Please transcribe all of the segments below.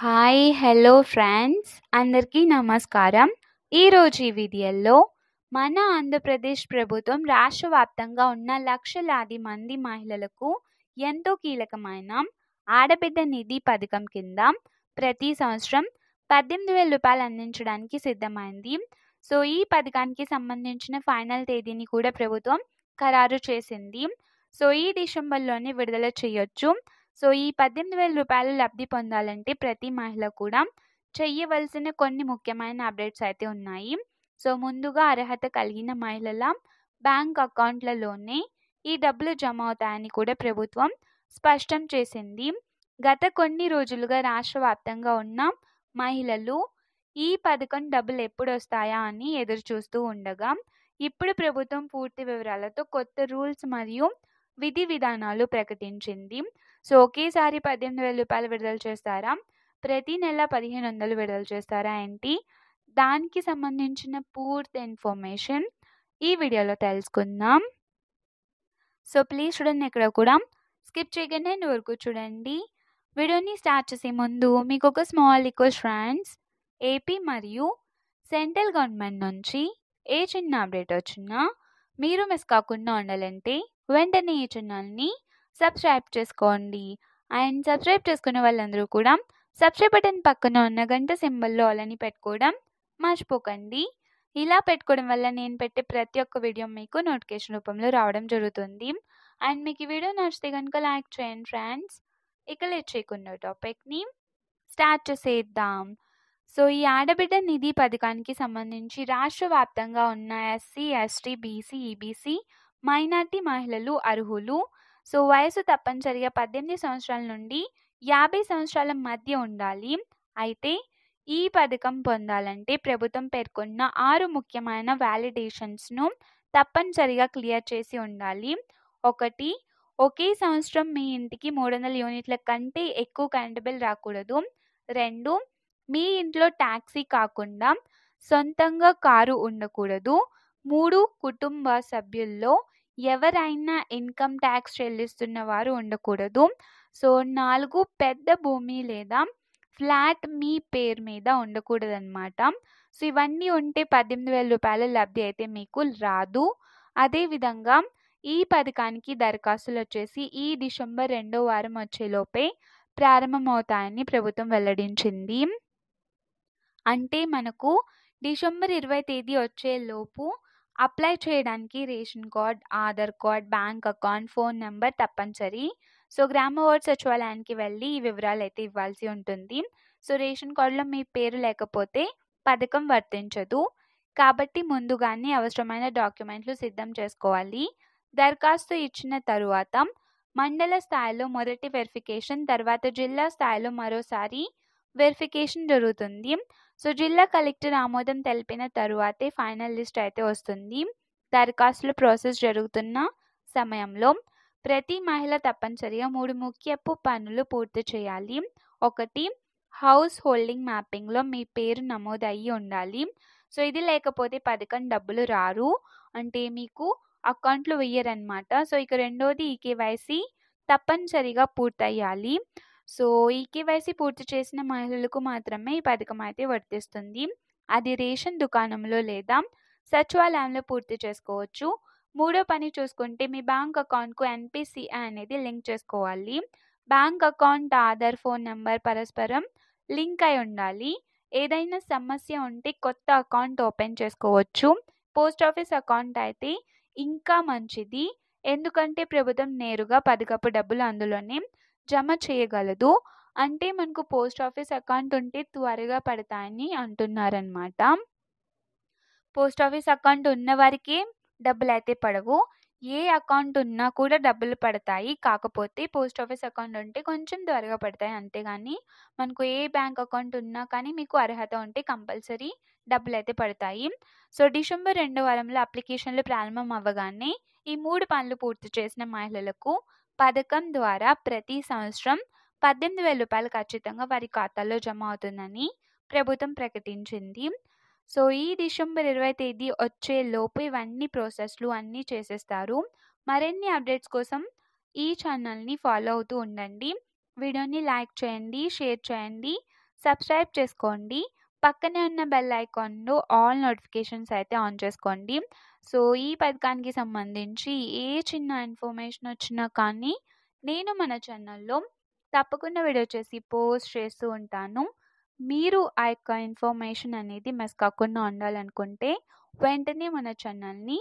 Hi! Hello friends! అందరికీ నమస్కారం. ఈరోజు ఈ వీడియోలో మన ఆంధ్రప్రదేశ్ ప్రభుత్వం రాష్ట్ర వ్యాప్తంగా ఉన్న లక్షలాది మంది మహిళలకు ఎంతో కీలకమైన ఆడబిడ్డ నిధి పథకం కింద ప్రతి సంవత్సరం రూ. 18,000 అందించడానికి సిద్ధమైంది. సో, ఈ పథకానికి సంబంధించిన ఫైనల్ తేదీని కూడా ప్రభుత్వం ఖరారు చేసింది. సో, ఈ డిసెంబర్‌లోనే విడుదల చేయొచ్చు. సో, ఈ రూ. 18,000 లబ్ధి పొందాలంటే ప్రతి మహిళ కూడా చెయ్యవలసిన కొన్ని ముఖ్యమైన అప్డేట్స్ అయితే ఉన్నాయి. సో, ముందుగా అర్హత కలిగిన మహిళల బ్యాంక్ అకౌంట్లలోనే ఈ డబ్బులు జమ అవుతాయని కూడా ప్రభుత్వం స్పష్టం చేసింది. గత కొన్ని రోజులుగా రాష్ట్ర వ్యాప్తంగా ఉన్న మహిళలు ఈ పథకం డబ్బులు ఎప్పుడొస్తాయా అని ఎదురు చూస్తూ ఉండగా, ఇప్పుడు ప్రభుత్వం పూర్తి వివరాలతో కొత్త రూల్స్ మరియు విధి విధానాలు ప్రకటించింది. సో, ఒకేసారి రూ. 18,000 విడుదల చేస్తారా? ప్రతి నెల 1,500 విడుదల చేస్తారా ఏంటి? దానికి సంబంధించిన పూర్తి ఇన్ఫర్మేషన్ ఈ వీడియోలో తెలుసుకుందాం. సో, ప్లీజ్ చూడండి, ఎక్కడ కూడా స్కిప్ చేయకుండా ఎండ్ వరకు చూడండి. వీడియోని స్టార్ట్ చేసే ముందు మీకు ఒక స్మాల్ రిక్వెస్ట్ ఫ్రెండ్స్. ఏపీ మరియు సెంట్రల్ గవర్నమెంట్ నుంచి ఏ చిన్న అప్డేట్ వచ్చినా మీరు మిస్ కాకుండా ఉండాలంటే వెంటనే ఈ ఛానల్ని సబ్స్క్రైబ్ చేసుకోండి. అండ్ సబ్స్క్రైబ్ చేసుకునే వాళ్ళందరూ కూడా సబ్స్క్రైబ్ బటన్ పక్కన ఉన్న గంట సింబల్లో ఆల్ అని పెట్టుకోవడం మర్చిపోకండి. ఇలా పెట్టుకోవడం వల్ల నేను పెట్టే ప్రతి ఒక్క వీడియో మీకు నోటిఫికేషన్ రూపంలో రావడం జరుగుతుంది. అండ్ మీకు ఈ వీడియో నచ్చితే కనుక లైక్ చేయండి ఫ్రెండ్స్. ఇక లేట్ చేయకుండా టాపిక్ని స్టార్ట్ చేసేద్దాం. సో, ఈ ఆడబిడ్డ నిధి పథకానికి సంబంధించి రాష్ట్ర వ్యాప్తంగా ఉన్న SC, ST, BC, EBC, minority మహిళలు అర్హులు. సో, వయసు తప్పనిసరిగా 18 సంవత్సరాల నుండి 50 సంవత్సరాల మధ్య ఉండాలి. అయితే ఈ పథకం పొందాలంటే ప్రభుత్వం పేర్కొన్న 6 ముఖ్యమైన వ్యాలిడేషన్స్ను తప్పనిసరిగా క్లియర్ చేసి ఉండాలి. 1. ఒకే సంవత్సరం మీ ఇంటికి 300 యూనిట్ల కంటే ఎక్కువ కరెంటు బిల్ రాకూడదు. 2. మీ ఇంట్లో టాక్సీ కాకుండా సొంతంగా కారు ఉండకూడదు. 3. కుటుంబ సభ్యుల్లో ఎవరైనా ఇన్కమ్ ట్యాక్స్ చెల్లిస్తున్న వారు ఉండకూడదు. సో, 4. పెద్ద భూమి లేదా ఫ్లాట్ మీ పేరు మీద ఉండకూడదన్నమాట. సో, ఇవన్నీ ఉంటే రూ. 18,000 లబ్ధి అయితే మీకు రాదు. అదేవిధంగా ఈ పథకానికి దరఖాస్తులు వచ్చేసి ఈ డిసెంబర్ 2వ వారం వచ్చేలోపే ప్రారంభమవుతాయని ప్రభుత్వం వెల్లడించింది. అంటే మనకు డిసెంబర్ 20 తేదీ వచ్చేలోపు అప్లై చేయడానికి ration card, Aadhaar card, bank account, phone number తప్పనిసరి. సో, గ్రామ వార్డు సచివాలయానికి వెళ్ళి ఈ వివరాలు అయితే ఇవ్వాల్సి ఉంటుంది. సో, రేషన్ కార్డులో మీ పేరు లేకపోతే పథకం వర్తించదు. కాబట్టి ముందుగానే అవసరమైన డాక్యుమెంట్లు సిద్ధం చేసుకోవాలి. దరఖాస్తు ఇచ్చిన తరువాత మండల స్థాయిలో మొదటి వెరిఫికేషన్, తర్వాత జిల్లా స్థాయిలో మరోసారి వెరిఫికేషన్ జరుగుతుంది. సో, జిల్లా కలెక్టర్ ఆమోదం తెలిపిన తరువాతే ఫైనల్ లిస్ట్ అయితే వస్తుంది. దరఖాస్తుల ప్రాసెస్ జరుగుతున్న సమయంలో ప్రతి మహిళ తప్పనిసరిగా 3 ముఖ్యపు పనులు పూర్తి చేయాలి. 1. హౌస్ హోల్డింగ్ మ్యాపింగ్లో మీ పేరు నమోదు అయ్యి ఉండాలి. సో, ఇది లేకపోతే పథకం డబ్బులు రారు, అంటే మీకు అకౌంట్లు వెయ్యరన్నమాట. సో, ఇక రెండోది ఈకేవైసీ తప్పనిసరిగా పూర్తయ్యాలి. సో, ఈకేవైసీ పూర్తి చేసిన మహిళలకు మాత్రమే ఈ పథకం అయితే వర్తిస్తుంది. అది రేషన్ దుకాణంలో లేదా సచివాలయంలో పూర్తి చేసుకోవచ్చు. మూడో పని చూసుకుంటే మీ బ్యాంక్ అకౌంట్కు ఎన్పిసిఐ అనేది లింక్ చేసుకోవాలి. Bank account, Aadhaar, phone number పరస్పరం లింక్ అయి ఉండాలి. ఏదైనా సమస్య ఉంటే కొత్త అకౌంట్ ఓపెన్ చేసుకోవచ్చు. పోస్ట్ ఆఫీస్ అకౌంట్ అయితే ఇంకా మంచిది, ఎందుకంటే ప్రభుత్వం నేరుగా పథకపు డబ్బులు అందులోనే జమ చేయగలదు. అంటే మనకు పోస్ట్ ఆఫీస్ అకౌంట్ ఉంటే త్వరగా పడతాయని అంటున్నారన్నమాట. పోస్ట్ ఆఫీస్ అకౌంట్ ఉన్న వారికే డబ్బులు అయితే పడవు. ఏ అకౌంట్ ఉన్నా కూడా డబ్బులు పడతాయి. కాకపోతే పోస్ట్ ఆఫీస్ అకౌంట్ ఉంటే కొంచెం త్వరగా పడతాయి. అంతేగాని మనకు ఏ బ్యాంక్ అకౌంట్ ఉన్నా కానీ మీకు అర్హత ఉంటే కంపల్సరీ డబ్బులు అయితే పడతాయి. సో, డిసెంబర్ 2వ వారంలో అప్లికేషన్లు ప్రారంభం అవ్వగానే ఈ 3 పనులు పూర్తి చేసిన మహిళలకు పథకం ద్వారా ప్రతి సంవత్సరం రూ. 18,000 ఖచ్చితంగా వారి ఖాతాలో జమ అవుతుందని ప్రభుత్వం ప్రకటించింది. సో, ఈ డిసెంబర్ 20 తేదీ వచ్చేలోపు ఇవన్నీ ప్రాసెస్లు అన్నీ చేసేస్తారు. మరిన్ని అప్డేట్స్ కోసం ఈ ఛానల్ని ఫాలో అవుతూ ఉండండి. వీడియోని లైక్ చేయండి, షేర్ చేయండి, సబ్స్క్రైబ్ చేసుకోండి. పక్కనే ఉన్న బెల్ ఐకాన్‌లో ఆల్ నోటిఫికేషన్స్ అయితే ఆన్ చేసుకోండి. సో, ఈ పథకానికి సంబంధించి ఏ చిన్న ఇన్ఫర్మేషన్ వచ్చినా కానీ నేను మన ఛానల్‌లో తప్పకుండా వీడియో చేసి పోస్ట్ చేస్తూ ఉంటాను. మీరు ఆ యొక్క ఇన్ఫర్మేషన్ అనేది మిస్ కాకుండా ఉండాలనుకుంటే వెంటనే మన ఛానల్‌ని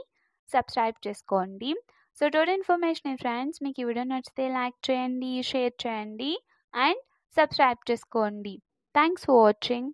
సబ్స్క్రైబ్ చేసుకోండి. సో, టుడే ఇన్ఫర్మేషన్ ఫ్రెండ్స్, మీకు ఈ వీడియో నచ్చితే లైక్ చేయండి, షేర్ చేయండి అండ్ సబ్స్క్రైబ్ చేసుకోండి. Thanks for watching.